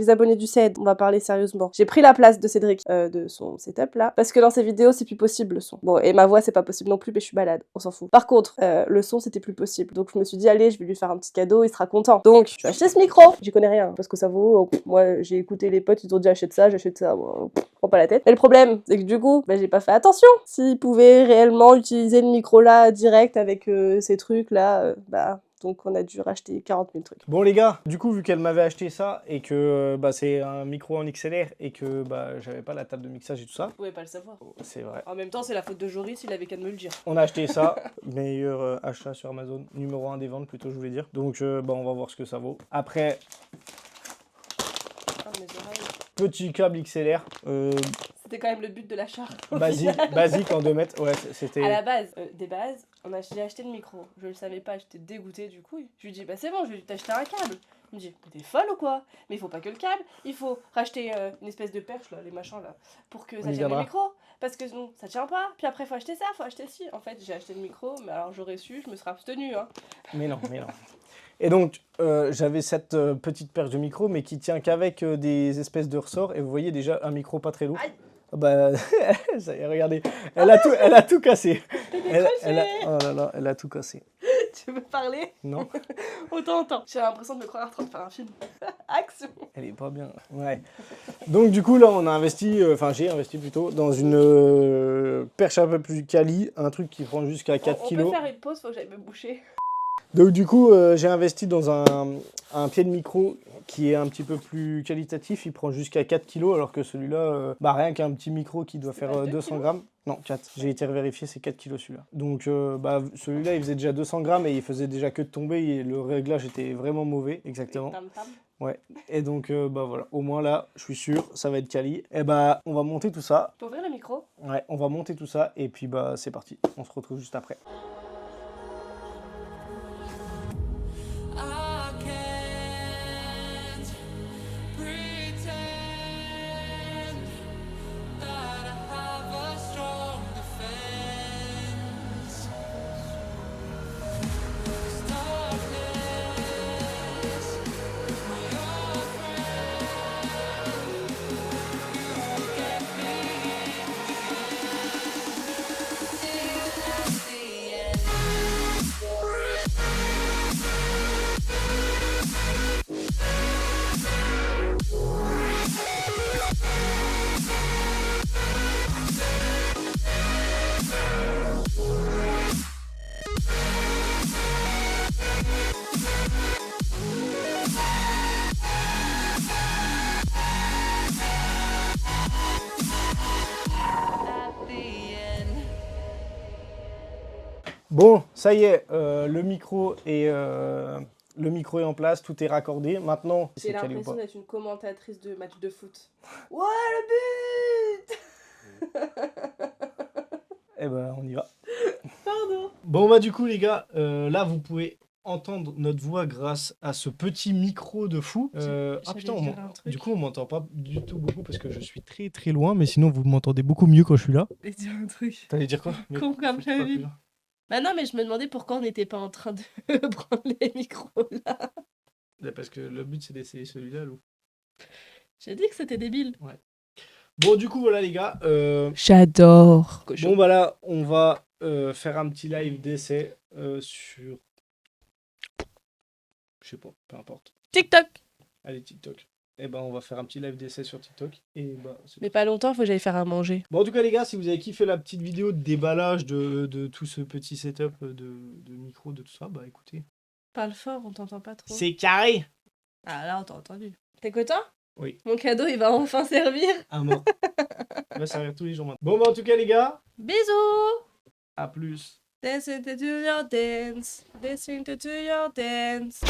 les abonnés du CED, on va parler sérieusement. J'ai pris la place de Cédric, de son setup là, parce que dans ses vidéos c'est plus possible le son. Bon, et ma voix c'est pas possible non plus, mais je suis malade, on s'en fout. Par contre, le son c'était plus possible. Donc je me suis dit, allez, je vais lui faire un petit cadeau, il sera content. Donc, je vais acheter ce micro. J'y connais rien, parce que ça vaut. Moi, j'ai écouté les potes, ils ont dit achète ça, j'achète ça. Bon, prends pas la tête. Mais le problème, c'est que du coup, j'ai pas fait attention. S'ils pouvaient réellement utiliser le micro là direct avec ces trucs là, donc on a dû racheter 40 000 trucs. Bon les gars, du coup vu qu'elle m'avait acheté ça et que c'est un micro en XLR et que j'avais pas la table de mixage et tout ça. Vous pouvez pas le savoir. C'est vrai. En même temps, c'est la faute de Joris, il avait qu'à me le dire. On a acheté ça, meilleur achat sur Amazon, numéro 1 des ventes plutôt je voulais dire. Donc on va voir ce que ça vaut. Après, petit câble XLR. C'était quand même le but de l'achat. Basique en 2 mètres, ouais c'était... À la base, j'ai acheté le micro. Je le savais pas, j'étais dégoûtée du coup. Je lui dis, c'est bon, je vais t'acheter un câble. Il me dit, t'es folle ou quoi? Mais il faut pas que le câble, il faut racheter une espèce de perche là, les machins là, pour que ça tienne le micro. Parce que sinon, ça tient pas. Puis après, faut acheter ça, faut acheter ci. En fait, j'ai acheté le micro, mais alors j'aurais su, je me serais abstenue. Hein. Mais non. Et donc, j'avais cette petite perche de micro, mais qui tient qu'avec des espèces de ressorts. Et vous voyez déjà un micro pas très lourd. Aïe. Ça y est, regardez, elle a tout cassé. Oh là là, elle a tout cassé. Tu veux parler? Non. Autant. J'ai l'impression de me croire en train de faire un film. Action. Elle est pas bien. Ouais. Donc du coup là, on a investi, j'ai investi plutôt dans une perche un peu plus quali, un truc qui prend jusqu'à 4 kg. On peut faire une pause, faut que j'aille me boucher. Donc du coup, j'ai investi dans un pied de micro qui est un petit peu plus qualitatif. Il prend jusqu'à 4 kg, alors que celui-là, rien qu'un petit micro qui doit faire 200 grammes. Non, 4. J'ai été vérifié, c'est 4 kg celui-là. Donc celui-là, il faisait déjà 200 grammes et il faisait déjà que de tomber. Et le réglage était vraiment mauvais, exactement. Ouais. Et donc, voilà. Au moins là, je suis sûr, ça va être quali. Et on va monter tout ça. Tu peux ouvrir le micro? Ouais, on va monter tout ça et puis c'est parti. On se retrouve juste après. Bon, ça y est, le micro est en place, tout est raccordé. Maintenant, j'ai l'impression d'être une commentatrice de match de foot. Ouais, le but. On y va. Pardon. Bon, du coup, les gars, là, vous pouvez entendre notre voix grâce à ce petit micro de fou. Du coup, on m'entend pas du tout beaucoup parce que je suis très très loin, mais sinon, vous m'entendez beaucoup mieux quand je suis là. Je vais dire un truc. T'allais dire quoi? Comme j'avais dit. Non, mais je me demandais pourquoi on n'était pas en train de prendre les micros là. Parce que le but c'est d'essayer celui-là, Lou. J'ai dit que c'était débile. Ouais. Bon, du coup, voilà les gars. J'adore. Bon, là, on va faire un petit live d'essai sur... Je sais pas, peu importe. TikTok. Allez, TikTok. On va faire un petit live d'essai sur TikTok. Mais pas longtemps, faut que j'aille faire à manger. Bon, en tout cas, les gars, si vous avez kiffé la petite vidéo de déballage de tout ce petit setup de micro, de tout ça, écoutez. Parle fort, on t'entend pas trop. C'est carré. Ah, là, on t'a entendu. T'es content? Oui. Mon cadeau, il va enfin servir. À mort. Il va servir tous les jours maintenant. Bon, en tout cas, les gars. Bisous. À plus. Listen to your dance. Listen to your dance.